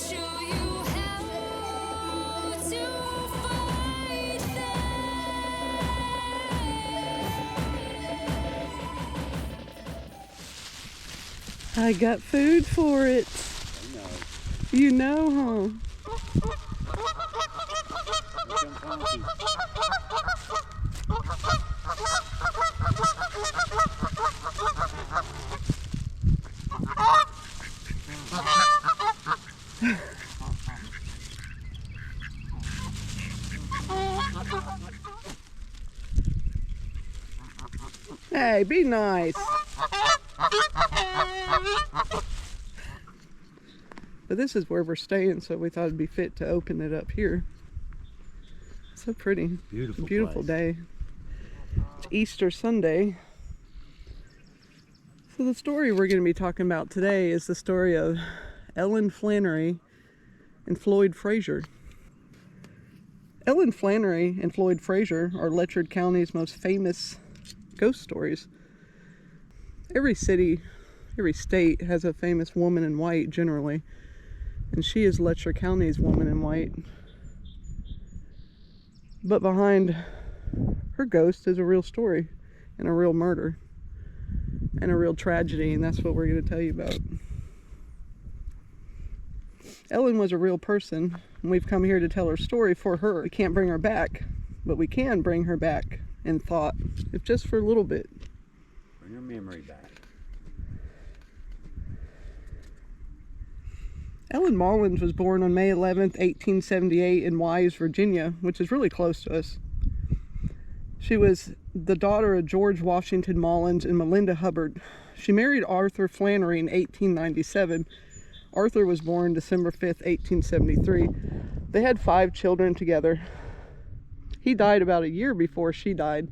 show you how to fight them. I got food for it. You know, huh? Hey, be nice. But this is where we're staying, so we thought it'd be fit to open it up here. So pretty. Beautiful day. It's Easter Sunday. So the story we're going to be talking about today is the story of Ellen Flannary and Floyd Frazier. Ellen Flannary and Floyd Frazier are Letcher County's most famous ghost stories. Every city, every state has a famous woman in white generally, and she is Letcher County's woman in white. But behind her ghost is a real story and a real murder and a real tragedy, and that's what we're going to tell you about. Ellen was a real person, and we've come here to tell her story for her. We can't bring her back, but we can bring her back in thought, if just for a little bit. Bring her memory back. Ellen Mullins was born on May 11th, 1878 in Wise, Virginia, which is really close to us. She was the daughter of George Washington Mullins and Melinda Hubbard. She married Arthur Flannary in 1897. Arthur was born December 5th, 1873. They had 5 children together. He died about a year before she died.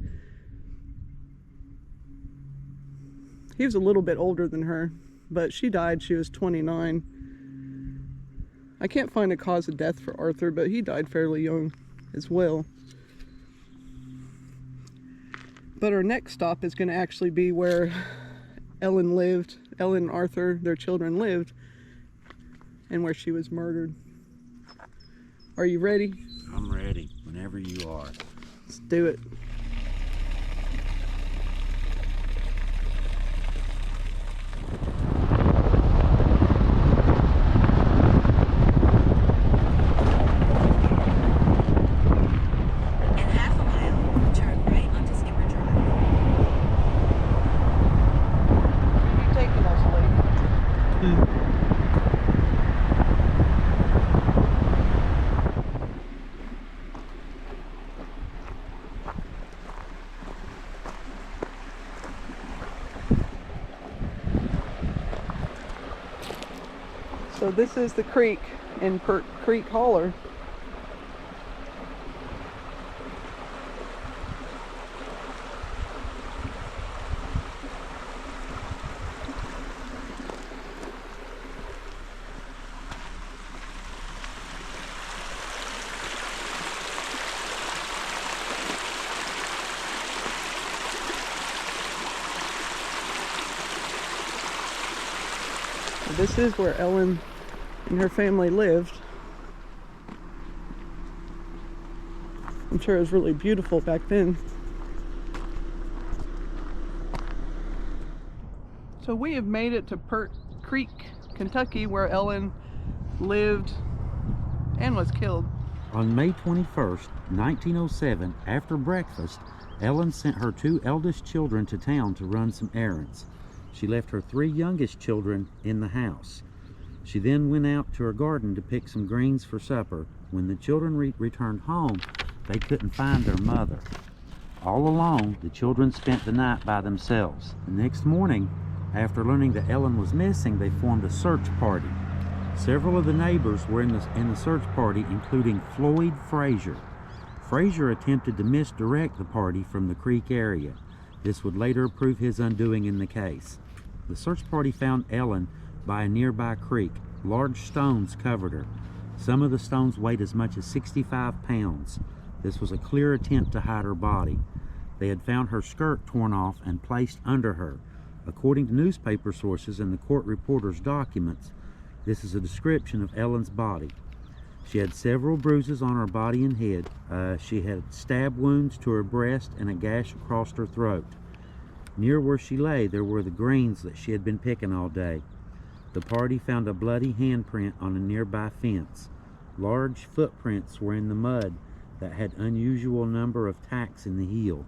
He was a little bit older than her, but she died, she was 29. I can't find a cause of death for Arthur, but he died fairly young as well. But our next stop is going to actually be where Ellen lived. Ellen and Arthur, their children, lived, and where she was murdered. Are you ready? I'm ready, whenever you are. Let's do it. So this is the creek in Creek Holler. This is where Ellen and her family lived. I'm sure it was really beautiful back then. So we have made it to Pert Creek, Kentucky, where Ellen lived and was killed. On May 21st, 1907, after breakfast, Ellen sent her 2 eldest children to town to run some errands. She left her 3 youngest children in the house. She then went out to her garden to pick some greens for supper. When the children returned home, they couldn't find their mother. All alone, the children spent the night by themselves. The next morning, after learning that Ellen was missing, they formed a search party. Several of the neighbors were in the search party, including Floyd Frazier. Frazier attempted to misdirect the party from the creek area. This would later prove his undoing in the case. The search party found Ellen by a nearby creek. Large stones covered her. Some of the stones weighed as much as 65 pounds. This was a clear attempt to hide her body. They had found her skirt torn off and placed under her. According to newspaper sources and the court reporter's documents, This is a description of Ellen's body. She had several bruises on her body and head. She had stab wounds to her breast and a gash across her throat. Near where she lay, there were the greens that she had been picking all day. The party found a bloody handprint on a nearby fence. Large footprints were in the mud that had unusual number of tacks in the heel.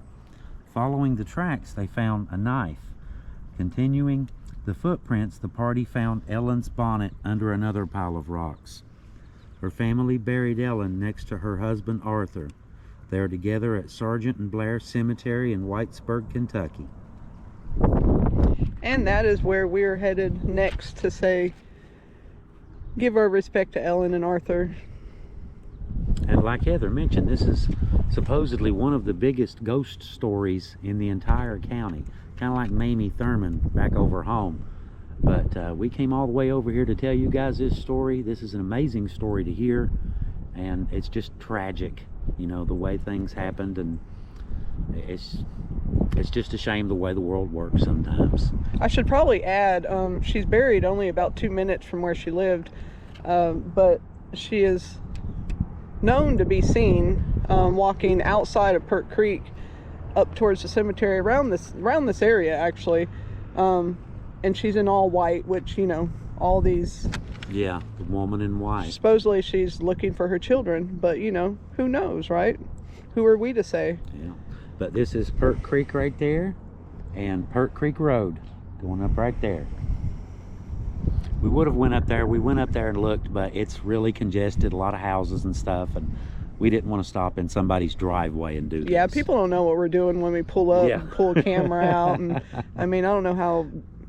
Following the tracks, they found a knife. Continuing the footprints, the party found Ellen's bonnet under another pile of rocks. Her family buried Ellen next to her husband Arthur. They are together at Sargent and Blair Cemetery in Whitesburg, Kentucky. And that is where we're headed next to say, give our respect to Ellen and Arthur. And like Heather mentioned, this is supposedly one of the biggest ghost stories in the entire county. Kind of like Mamie Thurman back over home. But we came all the way over here to tell you guys this story. This is an amazing story to hear. And it's just tragic, you know, the way things happened. And it's just a shame the way the world works sometimes. I should probably add, she's buried only about 2 minutes from where she lived. But she is known to be seen walking outside of Pert Creek up towards the cemetery around this area actually, and she's in all white, which, you know, all these, yeah, the woman in white, supposedly she's looking for her children, but you know, who knows, right? Who are we to say? Yeah, but this is Pert Creek right there and Pert Creek Road going up right there. We would have went up there. We went up there and looked, but it's really congested, a lot of houses and stuff, and we didn't want to stop in somebody's driveway and do this. Yeah, people don't know what we're doing when we pull up, yeah, and pull a camera out, and I mean, I don't know how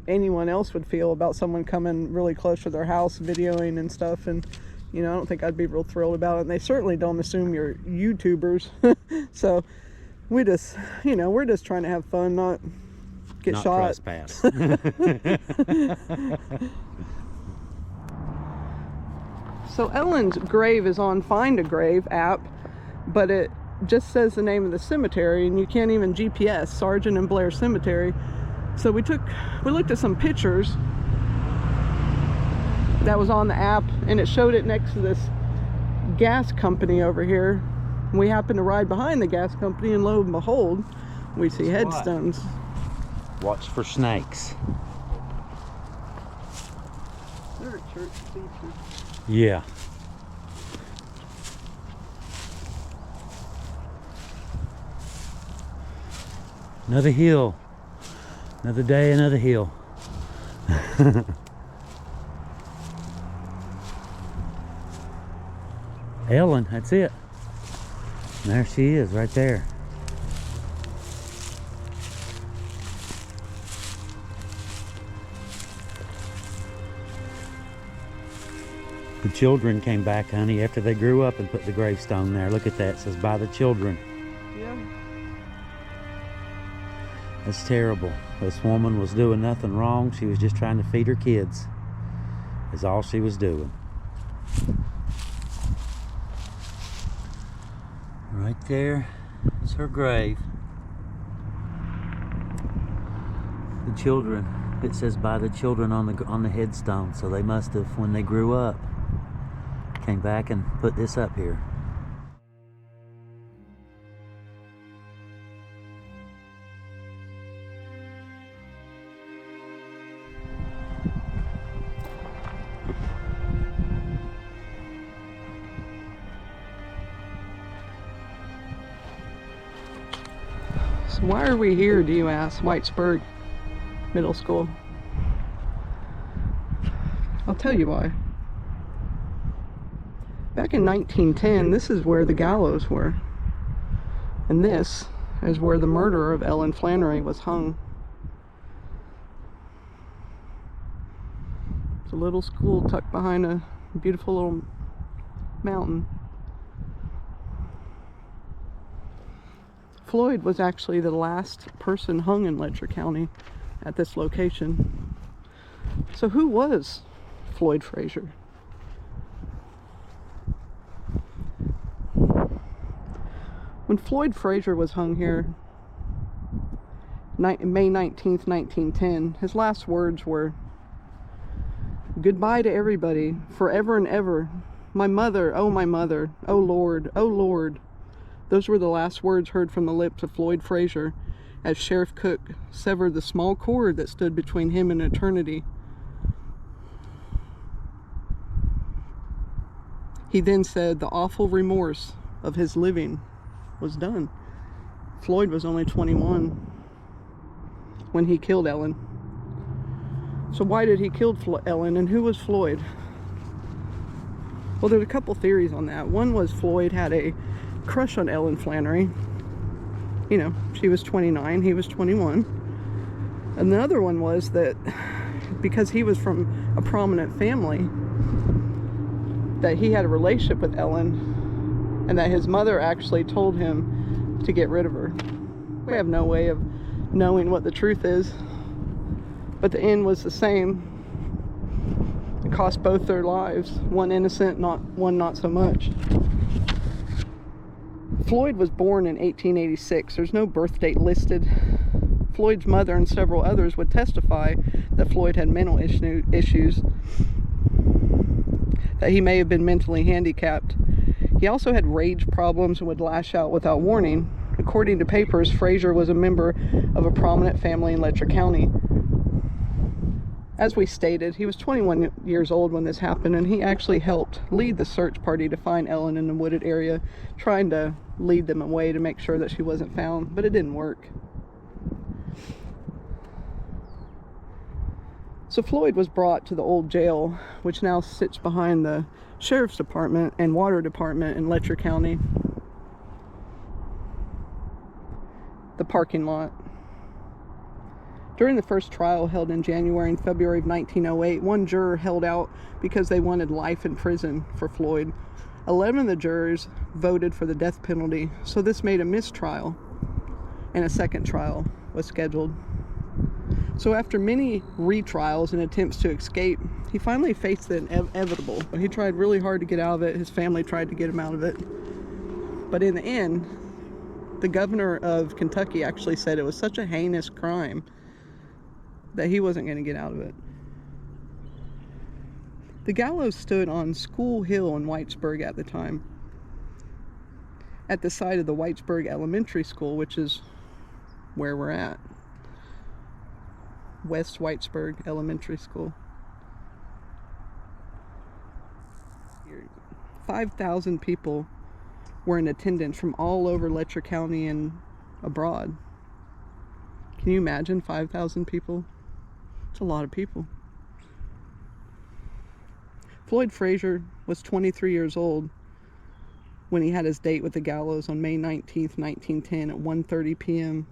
anyone else would feel about someone coming really close to their house videoing and stuff, and you know, I don't think I'd be real thrilled about it, and they certainly don't assume you're YouTubers. So we just, you know, we're just trying to have fun, not get shot. Trespass. So Ellen's grave is on Find a Grave app, but it just says the name of the cemetery, and you can't even GPS Sargent and Blair Cemetery. So we looked at some pictures that was on the app, and it showed it next to this gas company over here. We happened to ride behind the gas company, and lo and behold, we see headstones. Watch for snakes. They're a church feature. Yeah. Another hill. Another day, another hill. Ellen, that's it. And there she is, right there. The children came back, honey, after they grew up and put the gravestone there. Look at that. It says, by the children. Yeah. That's terrible. This woman was doing nothing wrong. She was just trying to feed her kids. That's all she was doing. Right there is her grave. The children. It says by the children on the headstone. So they must have, when they grew up, came back and put this up here. So why are we here, do you ask? Whitesburg Middle School. I'll tell you why. Back in 1910, this is where the gallows were. And this is where the murderer of Ellen Flannary was hung. It's a little school tucked behind a beautiful little mountain. Floyd was actually the last person hung in Letcher County at this location. So who was Floyd Frazier? When Floyd Frazier was hung here, May 19th, 1910, his last words were, Goodbye to everybody, forever and ever. My mother, oh Lord, oh Lord. Those were the last words heard from the lips of Floyd Frazier as Sheriff Cook severed the small cord that stood between him and eternity. He then said the awful remorse of his living was done. Floyd was only 21 when he killed Ellen. So why did he kill Ellen, and who was Floyd? Well, there's a couple theories on that. One was Floyd had a crush on Ellen Flannary. You know, she was 29, he was 21. Another one was that because he was from a prominent family, that he had a relationship with Ellen, and that his mother actually told him to get rid of her. We have no way of knowing what the truth is, but the end was the same. It cost both their lives. One innocent, one not so much. Floyd was born in 1886. There's no birth date listed. Floyd's mother and several others would testify that Floyd had mental issues, that he may have been mentally handicapped. He also had rage problems and would lash out without warning. According to papers, Frazier was a member of a prominent family in Letcher County. As we stated, he was 21 years old when this happened, and he actually helped lead the search party to find Ellen in the wooded area, trying to lead them away to make sure that she wasn't found, but it didn't work. So Floyd was brought to the old jail, which now sits behind the Sheriff's Department and Water Department in Letcher County. The parking lot. During the first trial held in January and February of 1908, one juror held out because they wanted life in prison for Floyd. 11 of the jurors voted for the death penalty, so this made a mistrial, and a second trial was scheduled. So after many retrials and attempts to escape, he finally faced the inevitable. He tried really hard to get out of it. His family tried to get him out of it. But in the end, the governor of Kentucky actually said it was such a heinous crime that he wasn't going to get out of it. The gallows stood on School Hill in Whitesburg at the time, at the site of the Whitesburg Elementary School, which is where we're at. West Whitesburg Elementary School. 5,000 people were in attendance from all over Letcher County and abroad. Can you imagine 5,000 people? It's a lot of people. Floyd Frazier was 23 years old when he had his date with the gallows on May 19th, 1910 at 1:30 p.m.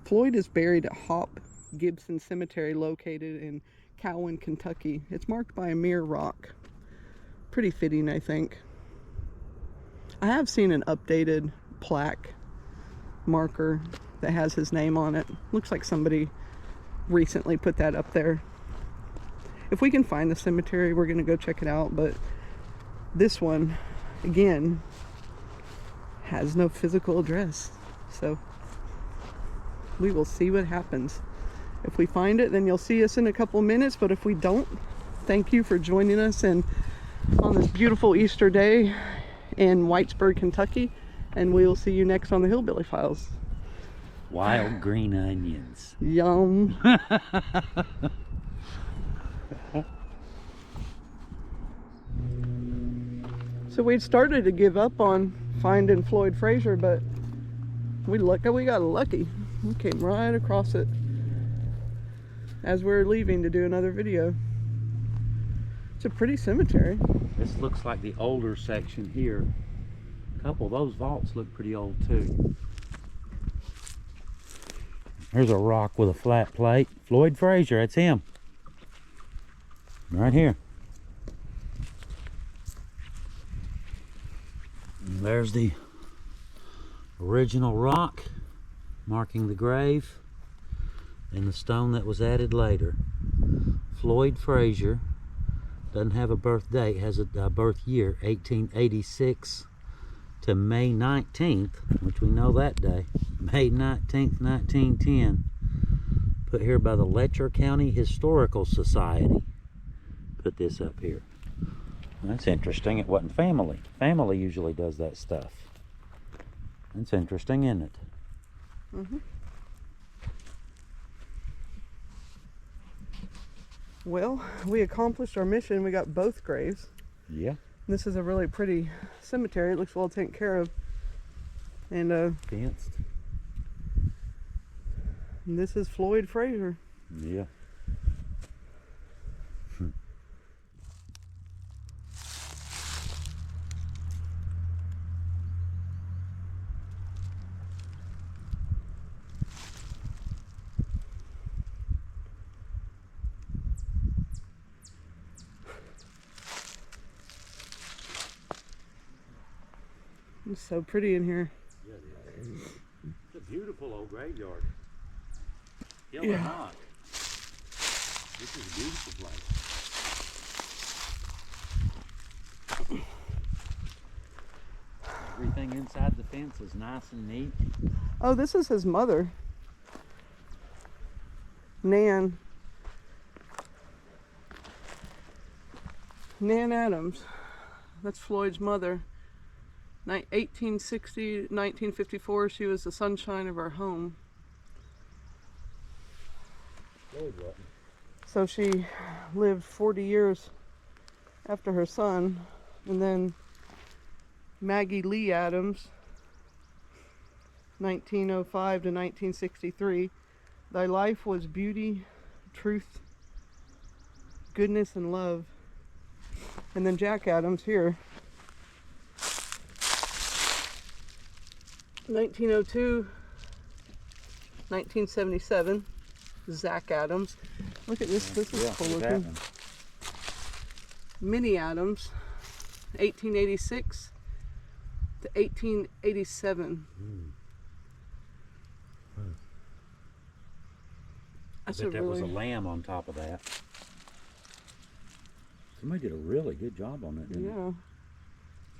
Floyd is buried at Hop Gibson Cemetery located in Cowan, Kentucky. It's marked by a mere rock. Pretty fitting, I think. I have seen an updated plaque marker that has his name on it. Looks like somebody recently put that up there. If we can find the cemetery, we're going to go check it out, but this one, again, has no physical address. So we will see what happens. If we find it, then you'll see us in a couple minutes, but if we don't, thank you for joining us on this beautiful Easter day in Whitesburg, Kentucky, and we will see you next on the Hillbilly Files. Wild green onions. Yum. So we'd started to give up on finding Floyd Frazier, but we got lucky. We came right across it as we were leaving to do another video. It's a pretty cemetery. This looks like the older section here. A couple of those vaults look pretty old too. There's a rock with a flat plate. Floyd Frazier, that's him. Right here. And there's the original rock marking the grave and the stone that was added later. Floyd Frazier doesn't have a birth date, has a birth year, 1886 to May 19th, which we know that day, May 19th, 1910, put here by the Letcher County Historical Society. put this up here. That's interesting. It wasn't family. Family usually does that stuff. That's interesting, isn't it? Mm-hmm. Well, we accomplished our mission. We got both graves. Yeah. This is a really pretty cemetery. It looks well taken care of. And Fenced. this is Floyd Frazier. Yeah. It's so pretty in here. Yeah, it is. It's a beautiful old graveyard. Hill or Yeah. not, this is a beautiful place. Everything inside the fence is nice and neat. Oh, this is his mother. Nan. Nan Adams. That's Floyd's mother. 1860, 1954, she was the sunshine of our home. Floyd wasn't. So she lived 40 years after her son. And then Maggie Lee Adams, 1905 to 1963. Thy life was beauty, truth, goodness, and love. And then Jack Adams here, 1902, 1977. Zach Adams. Look at this. This is cool look at that looking. one. Minnie Adams, 1886 to 1887. That's I bet a that was a really lamb on top of that. Somebody did a really good job on it, didn't yeah.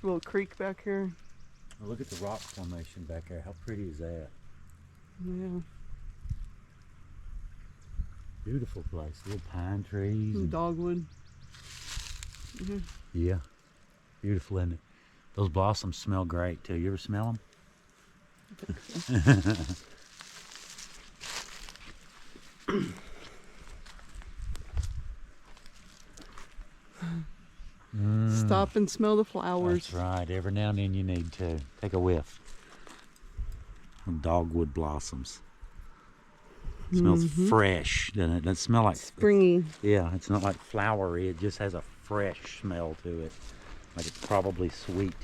Little creek back here. Oh, look at the rock formation back there. How pretty is that? Yeah. Beautiful place. Little pine trees. And, Dogwood. yeah. Beautiful, isn't it? Those blossoms smell great too. You ever smell them? Stop and smell the flowers. That's right. Every now and then you need to take a whiff. Dogwood blossoms. It smells fresh, doesn't it? It doesn't smell like Springy. Yeah, it's not like flowery. It just has a fresh smell to it. Like it's probably sweet.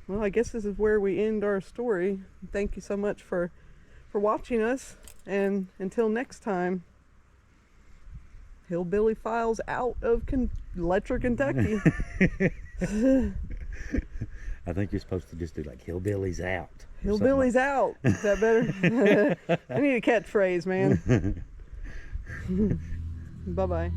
Well, I guess this is where we end our story. Thank you so much for watching us. And until next time, Hillbilly Files out of Letcher, Kentucky. I think you're supposed to just do like hillbillies out. or something Hillbillies out. Is that better? I need a catchphrase, man. Bye-bye.